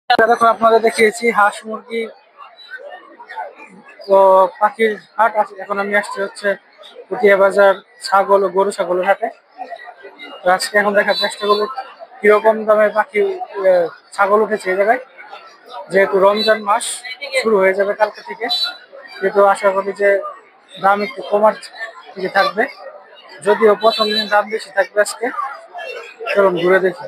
দেখো আপনাদের দেখিয়েছি হাঁস মুরগি ও পাখির হাট আছে। এখন আমি আসছি হচ্ছে পুঠিয়া বাজার ছাগল ও গরু ছাগলের হাটে। তো আজকে এখন দেখার চেষ্টা করবো কিরকম দামে পাখি ছাগল উঠেছে এই জায়গায়, যেহেতু রমজান মাস শুরু হয়ে যাবে কালকে থেকে, কিন্তু আশা করি যে দাম একটু কমার দিকে থাকবে, যদিও প্রথম দিন দাম বেশি থাকবে আজকে। চলুন ঘুরে দেখি।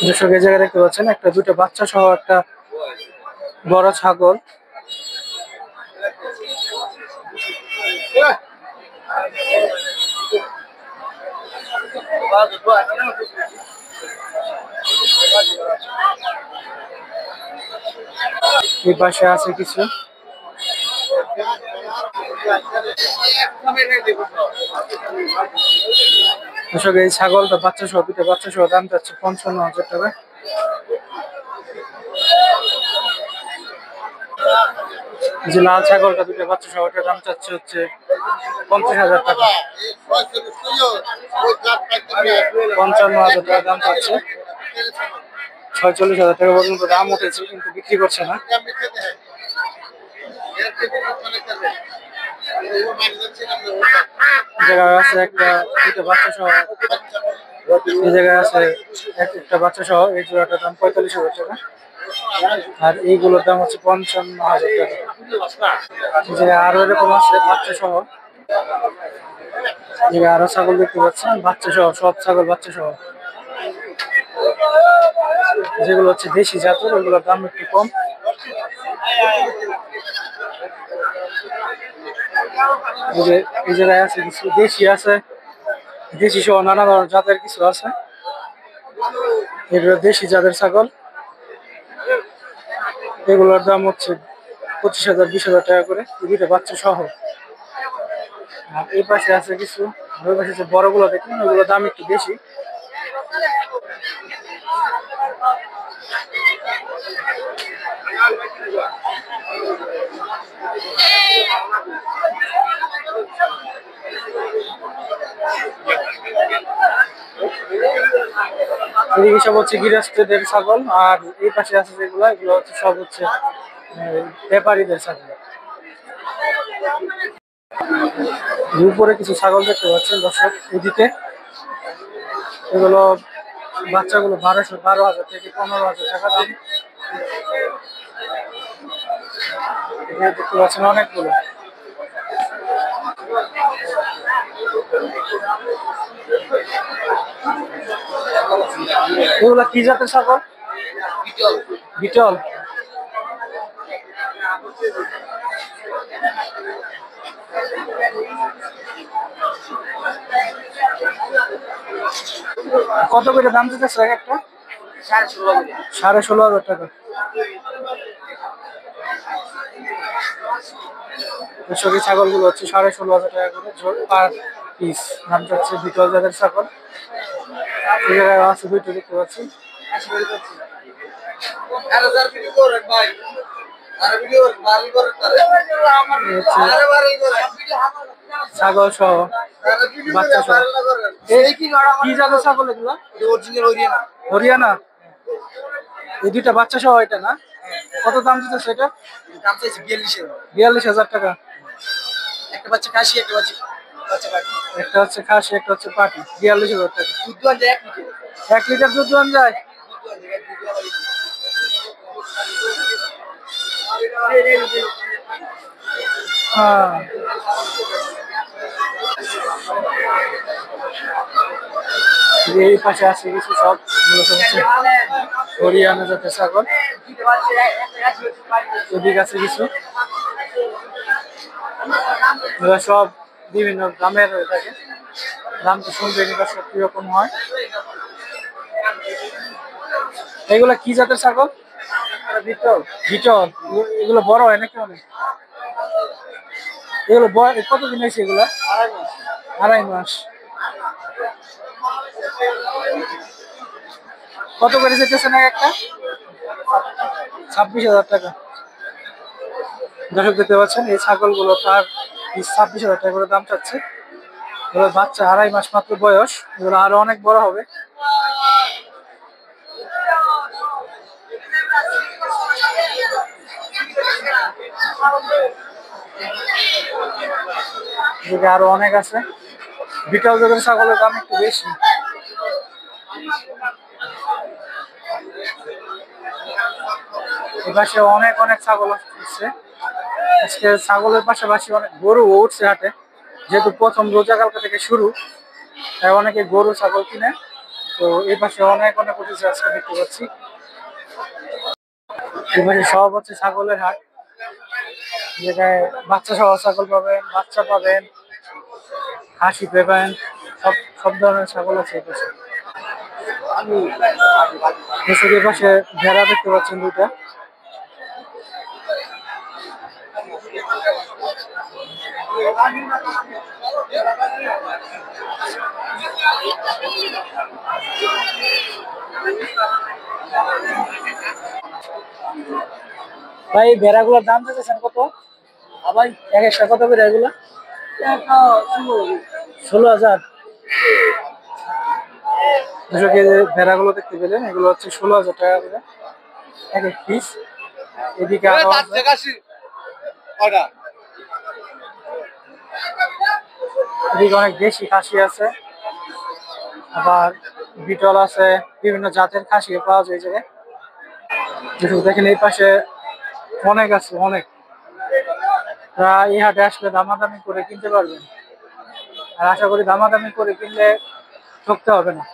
দর্শক এই জায়গায় দেখতে পাচ্ছেন একটা দুটো বাচ্চা সহ একটা বড় ছাগল। এই পাশে আছে কিছু। দর্শক এই ছাগলটা বাচ্চা সহ দুটো বাচ্চা সহ দাম যাচ্ছে 55,000 টাকা। যে লাল ছাগলটা দুটো বাচ্চা সহ ওটার দাম চাচ্ছে হচ্ছে 50,000 টাকা। 55,000 টাকা দাম চাচ্ছে। 46,000 টাকা পর্যন্ত দাম উঠেছে, কিন্তু বিক্রি করছে না। জায়গায় আছে একটা দুটো বাচ্চা সহ, এই জায়গায় আছে একটা বাচ্চা সহ, এই জোড়াটার দাম 45,000 টাকা। আর এইগুলোর দাম হচ্ছে 55,000 টাকা। এই জায়গায় আরো এরকম আছে বাচ্চা সহ, এই জায়গায় আরো ছাগল দেখতে পাচ্ছেন বাচ্চা সহ, সব ছাগল বাচ্চা সহ। যেগুলো হচ্ছে দেশি জাতের ওইগুলোর দাম একটু কম। এই জায়গায় আছে কিছু দেশি আছে, দেশি সহ নানা ধরনের জাতের কিছু আছে। এগুলো দেশি জাতের ছাগল, এগুলোর দাম হচ্ছে 25,000 20,000 টাকা করে, দুইটা বাচ্চা সহ। আর এই পাশে আছে কিছু, ওই পাশে যে বড়গুলো দেখুন ওইগুলোর দাম একটু বেশি। এদিকে সব হচ্ছে গৃহস্থদের ছাগল, আর এই পাশে আছে যেগুলো এগুলো হচ্ছে সব হচ্ছে ব্যাপারীদের ছাগল। উপরে কিছু ছাগল দেখতে পাচ্ছেন দর্শক এদিকে, এগুলো বাচ্চাগুলো 12,000 থেকে 15,000 টাকা দাম। এখানে দেখতে পাচ্ছেন অনেকগুলো। এগুলো কি জাতের ছাগল? বিটল। কত করে দাম দিতেছে একটা? 16,500 টাকা। কৃষকি ছাগলগুলো হচ্ছে 16,500 টাকা করে পার পিস দাম যাচ্ছে। বিটল জাতের ছাগল এই জায়গায় আছে দুইটা দেখতে পাচ্ছি। ছাগল সহ বাচ্চা সহ। কি জাতের ছাগল এগুলো? হরিয়ানা। এই দুইটা বাচ্চা সহ এটা না? কত দাম দিচ্ছে সেটা? 42,000 টাকা। একটা বাচ্চা খাসি, একটা বাচ্চা একটা হচ্ছে খাসি, একটা হচ্ছে পাটি। 42,000 টাকা। দুধ যায় 1 লিটার দুধ যায়। হ্যাঁ, এই পাশে আছে কিছু সব হরিয়ানা জাতের ছাগল। এদিকে আছে কিছু, সব বিভিন্ন দামের হয়ে থাকে। দাম তো শুনবেন সব কিরকম হয়। এগুলা কি জাতের ছাগল? বিটল। বিটল এগুলো বড় হয় নাকি অনেক? এগুলো কতদিন হয়েছে এগুলা? 2.5 মাস। কত করে যেতেছেন একটা? 26,000 টাকা। দর্শক দেখতে পাচ্ছেন এই ছাগলগুলো তার 26,000 টাকা করে দাম চাচ্ছে। এগুলো বাচ্চা, 2.5 মাস মাত্র বয়স, এগুলো আরো অনেক বড় হবে। এদিকে আরো অনেক আছে। বিটল জাতের ছাগলের দাম একটু বেশি। এপাশে অনেক অনেক ছাগল উঠছে আজকে। ছাগলের পাশাপাশি অনেক গরু উঠছে হাটে, যেহেতু প্রথম রোজা কালকা থেকে শুরু, তাই অনেকে গরু ছাগল কিনে। তো এই পাশে অনেক অনেক উঠেছে আজকে দেখতে পাচ্ছি। এই পাশে সব হচ্ছে ছাগলের হাট, যেখানে বাচ্চা সহ ছাগল পাবেন, বাচ্চা পাবেন, খাসি পাবেন, সব সব ধরনের ছাগল আছে এই পাশে। এই পাশে ভেড়া দেখতে পাচ্ছেন দুইটা। ভাই ভেড়াগুলোর দাম চাইছেন কত? ভাই এক একটা কত করে এগুলো? 16,000। ভেড়াগুলো দেখতে পেলেন, এগুলো হচ্ছে 16,000 টাকা করে এক এক পিস। এদিকে আরো এদিকে অনেক দেশি খাসি আছে, আবার বিটল আছে, বিভিন্ন জাতের খাসি পাওয়া যায় এই জায়গায়। দেখেন এই পাশে অনেক আছে, অনেক। এই হাটে আসলে দামাদামি করে কিনতে পারবেন, আর আশা করি দামাদামি করে কিনলে ঠকতে হবে না।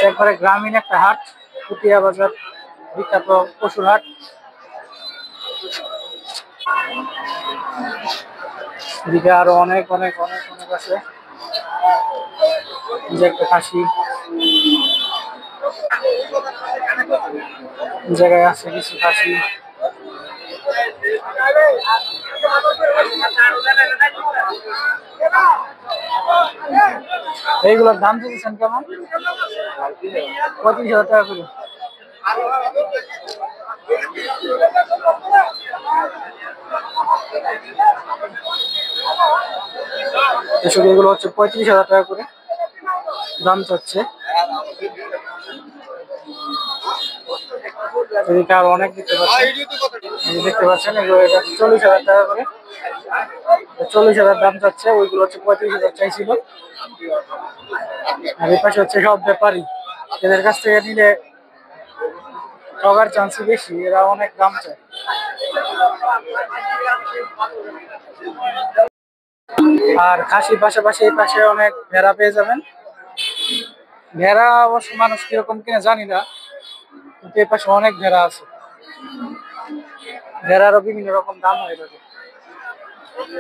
একবারে গ্রামীণ একটা হাট, পুতিয়া বাজার, বিখ্যাত পশুর হাট। এদিকে আরো অনেক অনেক অনেক অনেক আছে। যে একটা খাসি জায়গায় আছে, কিছু খাসি। এইগুলোর দাম দিয়েছেন কেমন? 35,000 টাকা করে। এসব এগুলো হচ্ছে 35,000 টাকা করে দাম চাচ্ছে। এদিকে আরো অনেক দেখতে পাচ্ছেন, দেখতে পাচ্ছেন এগুলো, এটা 40,000 টাকা করে, 40,000 দাম চাচ্ছে। ওইগুলো হচ্ছে 35,000 চাইছিল। আর এই পাশে হচ্ছে সব ব্যাপারী, এদের কাছ থেকে নিলে ঠগার চান্স বেশি, এরা অনেক দাম চায়। আর খাসির পাশাপাশি এই পাশে অনেক ভেড়া পেয়ে যাবেন। ভেড়া অবশ্য মানুষ কিরকম কিনে জানি না, কিন্তু এই পাশে অনেক ভেড়া আছে। ভেড়ারও বিভিন্ন রকম দাম হয়ে থাকে।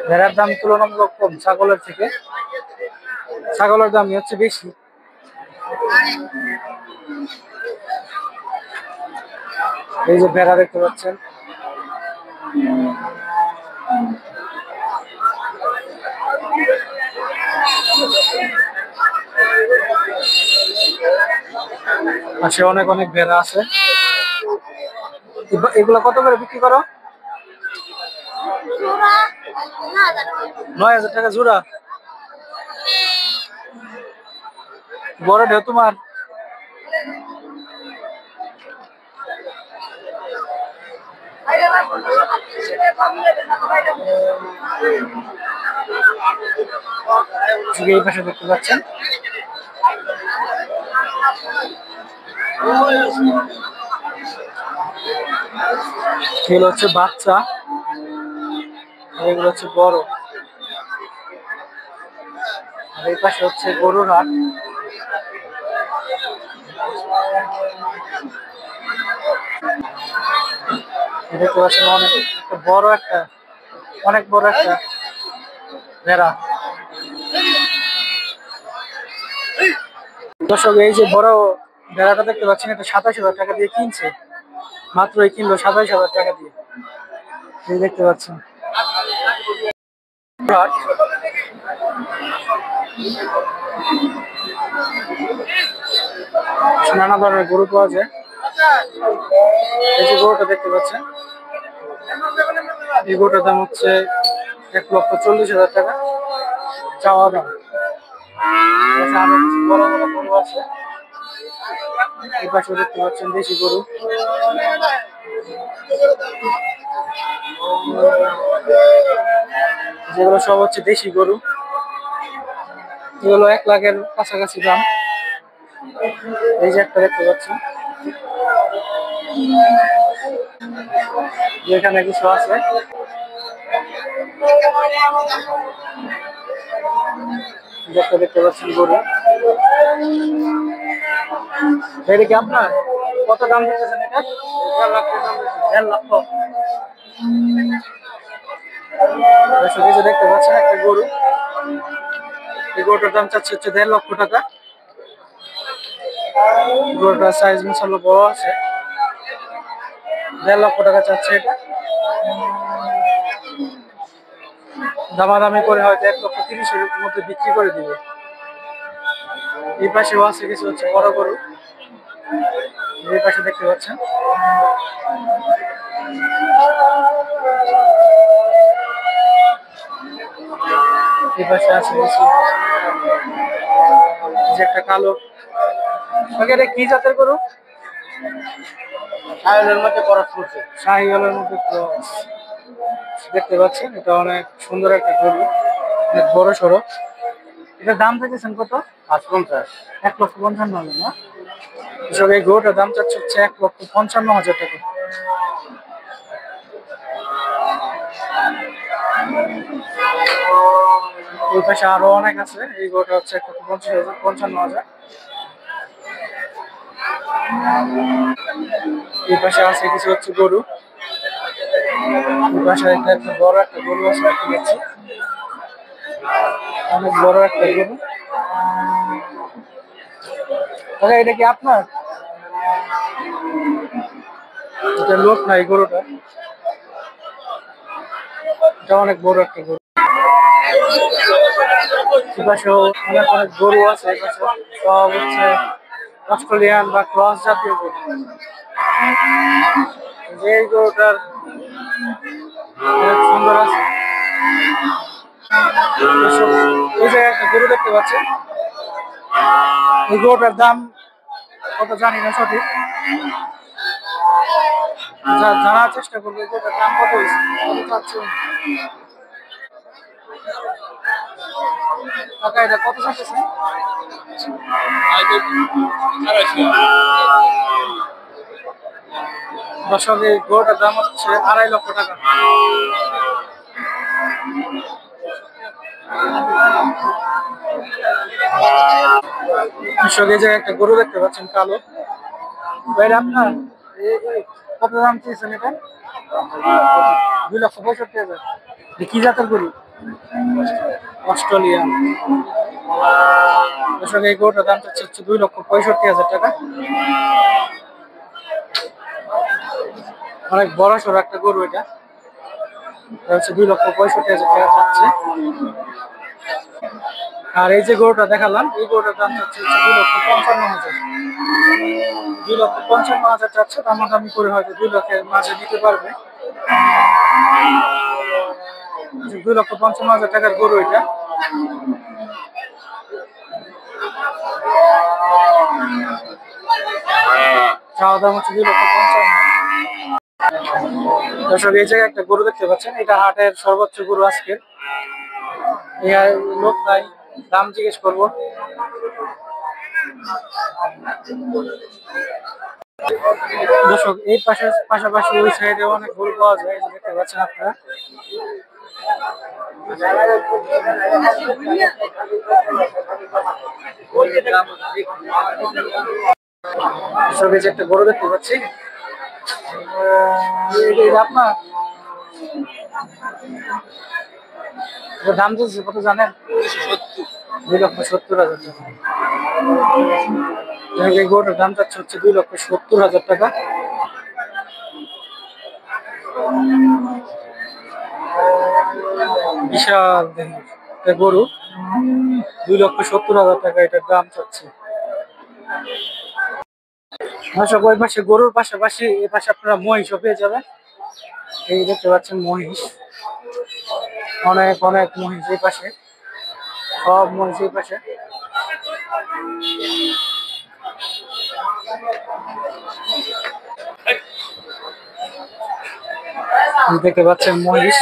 ভেড়ার দাম তুলনামূলক কম ছাগলের থেকে, ছাগলের দামই হচ্ছে বেশি। এই যে ভেড়া দেখতে পাচ্ছেন, পাশে অনেক অনেক ভেড়া আছে। এগুলো কত করে বিক্রি করো? 9,000 টাকা জোড়া। বড় ঢেউ তোমার? এই পাশে দেখতে পাচ্ছেন এগুলো হচ্ছে বাচ্চা, এগুলো হচ্ছে বড়। আর এই পাশে হচ্ছে গরুর হাট। দেখতে পাচ্ছেন অনেক বড় একটা, অনেক বড় একটা ভেড়া। দর্শক এই যে বড় ভেড়াটা দেখতে পাচ্ছেন, এটা 27,000 টাকা দিয়ে কিনছে। মাত্রই কিনলো 27,000 টাকা দিয়ে। এই দেখতে পাচ্ছেন হাট। নানা ধরনের গরু পাওয়া যায়। এই যে গরুটা দেখতে পাচ্ছেন, এই গরুটার দাম হচ্ছে 1,40,000 টাকা চাওয়া দাম। আরো কিছু বড় বড় গরু আছে, এই পাশে দেখতে পাচ্ছেন দেশি গরু। যেগুলো সব হচ্ছে দেশি গরু, এগুলো 1,00,000-এর কাছাকাছি দাম। এই যে একটা দেখতে পাচ্ছেন, যেখানে কিছু আছে। যেটা দেখতে পাচ্ছেন গরু, এটা কি আপনার? কত দাম দিতেছেন এটা? 1,50,000। দেখতে পাচ্ছেন একটা গরু, এই গরুটার দাম চাচ্ছে হচ্ছে 1,50,000 টাকা। গরুটার সাইজ মশালা বড় আছে, 1,50,000 টাকা চাচ্ছে এটা। দামাদামি করে হয়তো 1,30,000-এর মধ্যে বিক্রি করে দিবে। এই পাশেও আছে কিছু হচ্ছে বড় গরু, এই পাশে দেখতে পাচ্ছেন। এই পাশে আছে কিছু, যে একটা কালো, এটা কি জাতের গরু? শাহিওয়ালের মধ্যে ক্রস করছে, শাহিওয়ালের মধ্যে ক্রস। দেখতে পাচ্ছেন এটা অনেক সুন্দর একটা গরু, অনেক বড় সড়ো। এটার দাম চাইছেন কত? 550। 1,55,000 না? এসব এই গরুটার দাম চাচ্ছে হচ্ছে 1,55,000 টাকা। ওই পাশে আরো অনেক আছে, এই গরুটা হচ্ছে 1,55,000। এই পাশে আছে কিছু হচ্ছে গরু, এই পাশে একটা বড় একটা গরু আছে দেখতে পাচ্ছি, অনেক বড় একটা গরু। এটা কি আপনার? এটা লোক নাই গরুটা, এটা অনেক বড় একটা গরু। এপাশেও অনেক অনেক গরু আছে, এপাশে সব হচ্ছে অস্ট্রেলিয়ান বা ক্রস জাতীয় গরু। যে গরুটার অনেক সুন্দর আছে। এই যে একটা গরু দেখতে পাচ্ছেন, এই গরুটার দাম কত জানি না সঠিক, জানার চেষ্টা করবো এই গরুটার দাম কত হয়েছে, কত চাচ্ছেন টাকা, এটা কত চাচ্ছেন? দর্শক এই গরুটার দাম হচ্ছে 2,50,000 টাকা। কৃষক এই যে একটা গরু দেখতে পাচ্ছেন কালো, ভাই আপনার কত দাম চেয়েছেন এটা? 2,65,000। কি জাতের গরু? অস্ট্রেলিয়ান। কৃষক এই গরুটার দাম চাচ্ছে হচ্ছে 2,65,000 টাকা। অনেক বড় সড়ো একটা গরু, এটা হচ্ছে 2,65,000 টাকা চাচ্ছে। আর এই যে গরুটা দেখালাম, এই গরুটার দাম চাচ্ছে হচ্ছে 2,55,000। 2,55,000 চাচ্ছে, দামাদামি করে হয়তো 2,00,000-এর মাঝে দিতে পারবে। 2,55,000 টাকার গরু এটা। চাওয়া দাম হচ্ছে 2,55,000। দর্শক এই জায়গায় একটা গরু দেখতে পাচ্ছেন, এটা হাটের সর্বোচ্চ গরু আজকে। লোক নাই, দাম জিজ্ঞেস করবো। দর্শক এই পাশাপাশি ওই সাইডে অনেক গরু পাওয়া যায়, দেখতে পাচ্ছেন আপনারা। দর্শক এই যে একটা গরু দেখতে পাচ্ছি, আপনার দাম দিয়েছে কত জানেন? 2,70,000 টাকা। এই গরুটার দাম চাচ্ছে হচ্ছে 2,70,000 টাকা। বিশাল দেহের একটা গরু, 2,70,000 টাকা এটার দাম চাচ্ছে। দর্শক ওই পাশে গরুর পাশাপাশি এই পাশে আপনারা মহিষও পেয়ে যাবেন। এই দেখতে পাচ্ছেন মহিষ, অনেক অনেক মহিষ এই পাশে, সব মহিষ এই পাশে। দেখতে পাচ্ছেন মহিষ।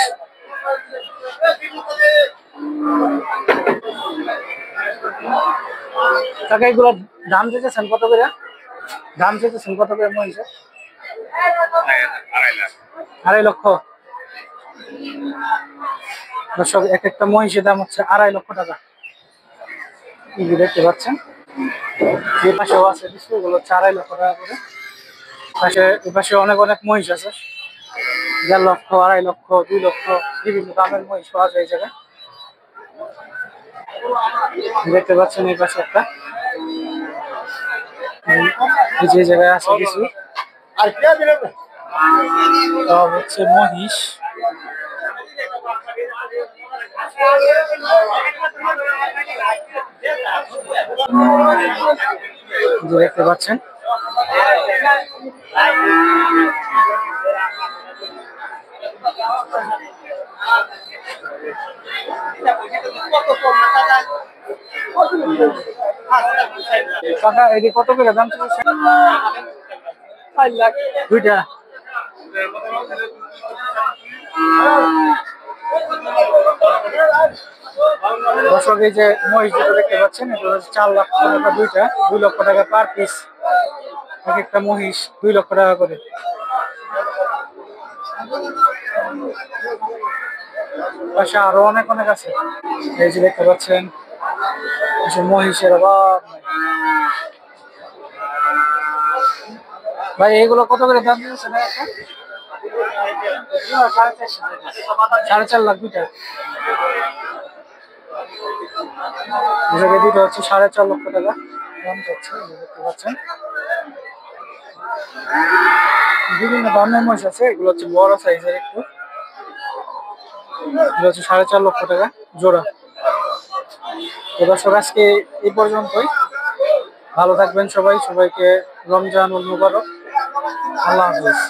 কাকা এগুলো দাম চেয়েছেন কত করে? দাম চেয়েছেন কত করে মহিষের? 2.5 লক্ষ। দর্শক এক একটা মহিষের দাম হচ্ছে 2.5 লক্ষ টাকা। দেখতে পাচ্ছেন যে পাশেও আছে কিছু, ওগুলো হচ্ছে 2.5 লক্ষ টাকা করে। পাশে এ পাশে অনেক অনেক মহিষ আছে, 1.5 লক্ষ, 2.5 লক্ষ, 2 লক্ষ, বিভিন্ন দামের মহিষ পাওয়া যায় এই জায়গায়। দেখতে পাচ্ছেন এই পাশে একটা, এই যে জায়গায় আছে কিছু, সব হচ্ছে মহিষ। দেখতে পাচ্ছেন কাকা এটি কত করে দাম চলছে? 4 লাখ দুইটা। দর্শক এই যে মহিষ দুটো দেখতে পাচ্ছেন, এটা হচ্ছে 4 লক্ষ টাকা দুইটা, 2 লক্ষ টাকা পার পিস। এক একটা মহিষ 2 লক্ষ টাকা করে। পাশে আরো অনেক অনেক আছে, এই যে দেখতে পাচ্ছেন মহিষের অভাব। ভাই এগুলো কত করে দাম দিয়েছে? 4.5 লাখ দুইটা। দুটো হচ্ছে 4.5 লক্ষ টাকা দাম যাচ্ছে, দেখতে পাচ্ছেন। বিভিন্ন দামের মহিষ আছে, এগুলো হচ্ছে বড় সাইজের একটু, এগুলো হচ্ছে 4.5 লক্ষ টাকা জোড়া। তো দর্শক আজকে এই পর্যন্তই। ভালো থাকবেন সবাই, সবাইকে রমজানুল মুবারক। আল্লাহ হাফেজ।